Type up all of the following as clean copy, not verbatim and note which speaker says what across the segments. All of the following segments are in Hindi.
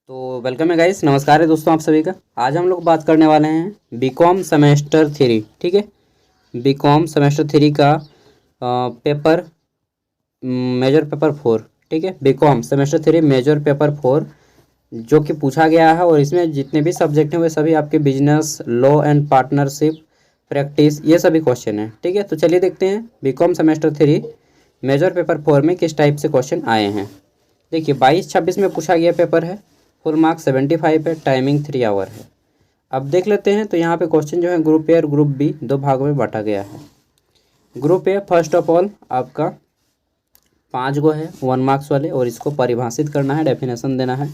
Speaker 1: तो वेलकम है गाइस, नमस्कार है दोस्तों आप सभी का। आज हम लोग बात करने वाले हैं बीकॉम सेमेस्टर थ्री। ठीक है, बीकॉम सेमेस्टर थ्री का पेपर मेजर पेपर फोर। ठीक है, BCom semester three major paper four जो कि पूछा गया है, और इसमें जितने भी सब्जेक्ट हैं वे सभी आपके business, law and partnership, practice, ये सभी क्वेश्चन हैं। ठीक है, तो चलिए देखते हैं BCom semester three major paper four में किस टाइप से क्वेश्चन आए हैं। देखिए 22-26 में पूछा गया पेपर है, फुल मार्क्स 75 है, टाइमिंग 3 आवर है। अब देख लेते हैं, तो यहाँ पे क्वेश्चन जो है ग्रुप ए और ग्रुप बी दो भागों में बांटा गया है। Group A first of all आपका 5 गो है 1 मार्क्स वाले, और इसको परिभाषित करना है, डेफिनेशन देना है।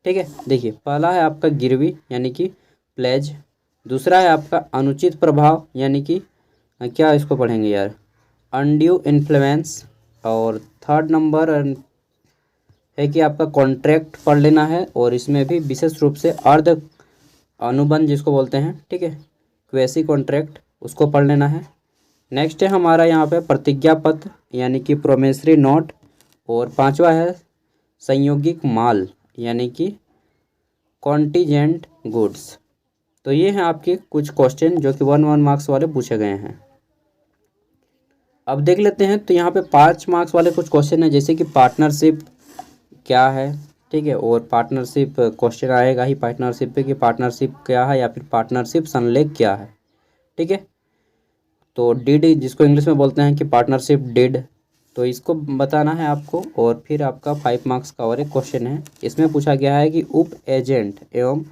Speaker 1: ठीक है, देखिए पहला है आपका गिरवी यानी कि प्लेज, दूसरा है आपका अनुचित प्रभाव यानी कि क्या इसको पढ़ेंगे यार, अनड्यू इन्फ्लुएंस, और थर्ड नंबर है कि आपका कॉन्ट्रैक्ट पढ़ लेना है, और इसमें भी विशेष रूप से अर्ध अनुबंध जिसको बोलते हैं, ठीक है, क्वेसी कॉन्ट्रैक्ट, उसको पढ़ लेना है। नेक्स्ट है हमारा यहाँ पे प्रतिज्ञा पत्र यानी कि प्रोमिसरी नोट, और पांचवा है संयोगिक माल यानी कि कॉन्टीजेंट गुड्स। तो ये हैं आपके कुछ क्वेश्चन जो कि 1 मार्क्स वाले पूछे गए हैं। अब देख लेते हैं, तो यहाँ पे 5 मार्क्स वाले कुछ क्वेश्चन हैं, जैसे कि पार्टनरशिप क्या है। ठीक है, और पार्टनरशिप क्वेश्चन आएगा ही पार्टनरशिप पे कि पार्टनरशिप क्या है या फिर पार्टनरशिप संलेख क्या है। ठीक है, तो डिड जिसको इंग्लिश में बोलते हैं कि पार्टनरशिप डिड, तो इसको बताना है आपको। और फिर आपका 5 मार्क्स का और एक क्वेश्चन है, इसमें पूछा गया है कि उप एजेंट एवं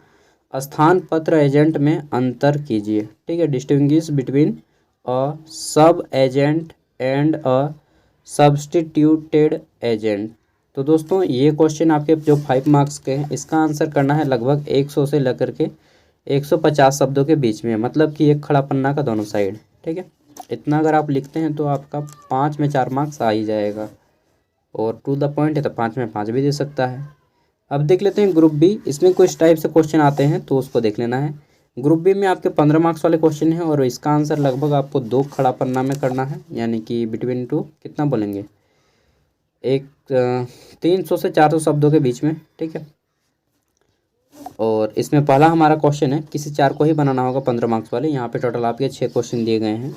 Speaker 1: स्थान पत्र एजेंट में अंतर कीजिए। ठीक है, डिस्टिंग्विश बिटवीन अ सब agent and a substituted agent. तो दोस्तों ये क्वेश्चन आपके जो 5 मार्क्स के हैं, इसका आंसर करना है लगभग 100 से लेकर के 150 शब्दों के बीच में, मतलब कि एक खड़ा पन्ना का दोनों साइड। ठीक है, इतना अगर आप लिखते हैं तो आपका 5 में 4 मार्क्स आ ही जाएगा, और टू द पॉइंट है तो 5 में 5 भी दे सकता है। अब देख लेते हैं ग्रुप बी, इसमें कुछ टाइप से क्वेश्चन आते हैं तो उसको देख लेना है। ग्रुप बी में आपके 15 मार्क्स वाले क्वेश्चन हैं, और इसका आंसर लगभग आपको 2 खड़ा पन्ना में करना है, यानी कि बिटवीन टू कितना बोलेंगे, एक 300 से 400 शब्दों के बीच में। ठीक है, और इसमें पहला हमारा क्वेश्चन है, किसी चार को ही बनाना होगा 15 मार्क्स वाले। यहाँ पे टोटल आपके 6 क्वेश्चन दिए गए हैं।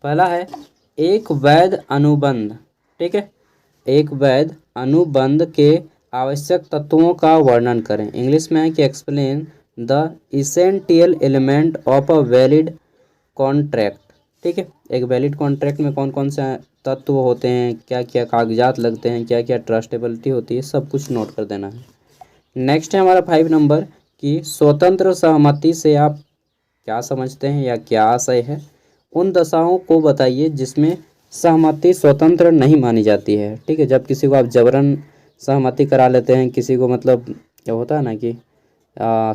Speaker 1: पहला है एक वैध अनुबंध। ठीक है, एक वैध अनुबंध के आवश्यक तत्वों का वर्णन करें। इंग्लिश में है कि explain the essential element of a valid contract. ठीक है, एक वैलिड कॉन्ट्रैक्ट में कौन कौन से तत्व होते हैं, क्या क्या कागजात लगते हैं, क्या क्या ट्रस्टेबिलिटी होती है, सब कुछ नोट कर देना है। नेक्स्ट है हमारा 5 नंबर कि स्वतंत्र सहमति से आप क्या समझते हैं या क्या आशय है। उन दशाओं को बताइए जिसमें सहमति स्वतंत्र नहीं मानी जाती है। ठीक है, जब किसी को आप जबरन सहमति करा लेते हैं, किसी को मतलब क्या होता है ना कि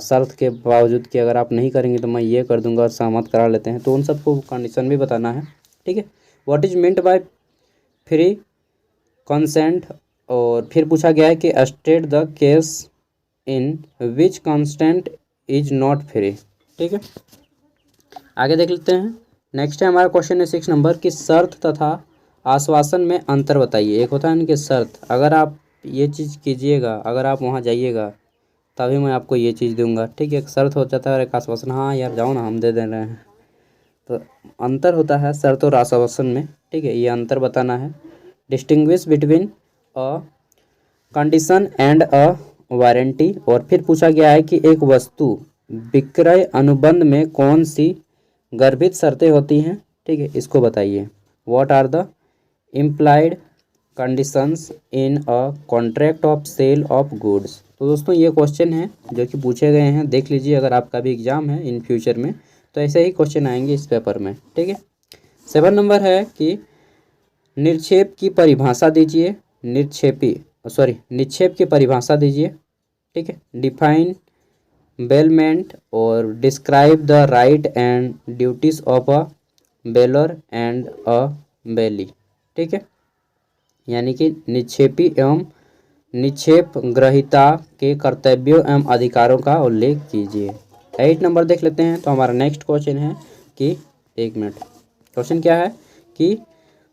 Speaker 1: शर्त के बावजूद कि अगर आप नहीं करेंगे तो मैं ये कर दूंगा, और सहमत करा लेते हैं, तो उन सबको कंडीशन भी बताना है। ठीक है, what is meant by free consent, और फिर पूछा गया है कि state the case in which consent is not free. ठीक है, आगे देख लेते हैं। नेक्स्ट है हमारा क्वेश्चन है 6 नंबर की शर्त तथा आश्वासन में अंतर बताइए। एक होता है ना कि शर्त, अगर आप ये चीज़ कीजिएगा, अगर आप वहाँ जाइएगा तभी मैं आपको ये चीज़ दूंगा। ठीक है, एक शर्त हो जाता है और एक आश्वासन, हाँ यार जाओ ना हम दे दे रहे हैं। तो अंतर होता है शर्त और आश्वासन में। ठीक है, ये अंतर बताना है। Distinguish between a condition and a warranty, और फिर पूछा गया है कि एक वस्तु विक्रय अनुबंध में कौन सी गर्भित शर्तें होती हैं। ठीक है, इसको बताइए। What are the implied conditions in a contract of sale of goods. तो दोस्तों ये क्वेश्चन है जो कि पूछे गए हैं, देख लीजिए अगर आपका भी एग्जाम है इन फ्यूचर में तो ऐसे ही क्वेश्चन आएंगे इस पेपर में। ठीक है, 7 नंबर है कि निक्षेप की परिभाषा दीजिए। निक्षेप की परिभाषा दीजिए। ठीक है, डिफाइन बेलमेंट और describe the right and duties of a bailor and a bailee. ठीक है, यानी कि निक्षेपी एवं निक्षेप ग्रहीता के कर्तव्यों एवं अधिकारों का उल्लेख कीजिए। 8 नंबर देख लेते हैं, तो हमारा नेक्स्ट क्वेश्चन है कि 1 मिनट, क्वेश्चन क्या है कि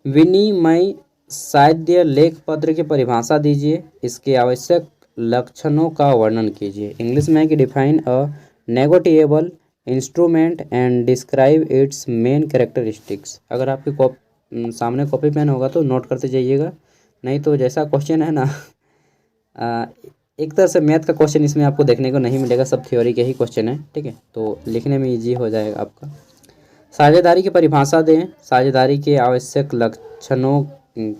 Speaker 1: विनिमय साध्य लेख पत्र की परिभाषा दीजिए, इसके आवश्यक लक्षणों का वर्णन कीजिए। इंग्लिश में है कि define a negotiable instrument and describe its main characteristics. अगर आपके सामने कॉपी पेन होगा तो नोट करते जाइएगा, नहीं तो जैसा क्वेश्चन है ना एक तरह से मैथ का क्वेश्चन इसमें आपको देखने को नहीं मिलेगा, सब थ्योरी के ही क्वेश्चन है, ठीक है, तो लिखने में इजी हो जाएगा आपका। साझेदारी की परिभाषा दें, साझेदारी के आवश्यक लक्षणों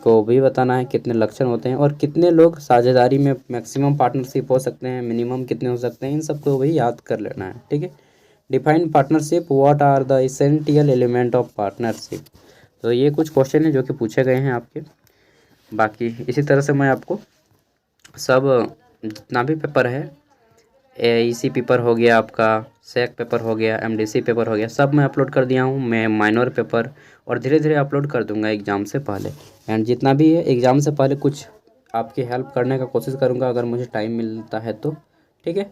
Speaker 1: को भी बताना है, कितने लक्षण होते हैं और कितने लोग साझेदारी में मैक्सिमम पार्टनरशिप हो सकते हैं, मिनिमम कितने हो सकते हैं, इन सबको भी याद कर लेना है, ठीक है। Define partnership, what are the essential element of partnership. तो ये कुछ क्वेश्चन हैं जो कि पूछे गए हैं आपके। बाकी इसी तरह से मैं आपको सब जितना भी पेपर है, AIC पेपर हो गया आपका, SEC पेपर हो गया, MDC पेपर हो गया, सब मैं अपलोड कर दिया हूँ। मैं माइनर पेपर और धीरे धीरे अपलोड कर दूंगा एग्ज़ाम से पहले, एंड जितना भी है एग्ज़ाम से पहले कुछ आपकी हेल्प करने का कोशिश करूँगा अगर मुझे टाइम मिलता है तो, ठीक है।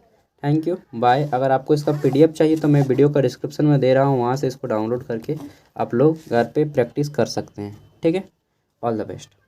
Speaker 1: Thank you, bye. अगर आपको इसका PDF चाहिए तो मैं वीडियो का डिस्क्रिप्शन में दे रहा हूँ, वहाँ से इसको डाउनलोड करके आप लोग घर पर प्रैक्टिस कर सकते हैं, ठीक है। All the best.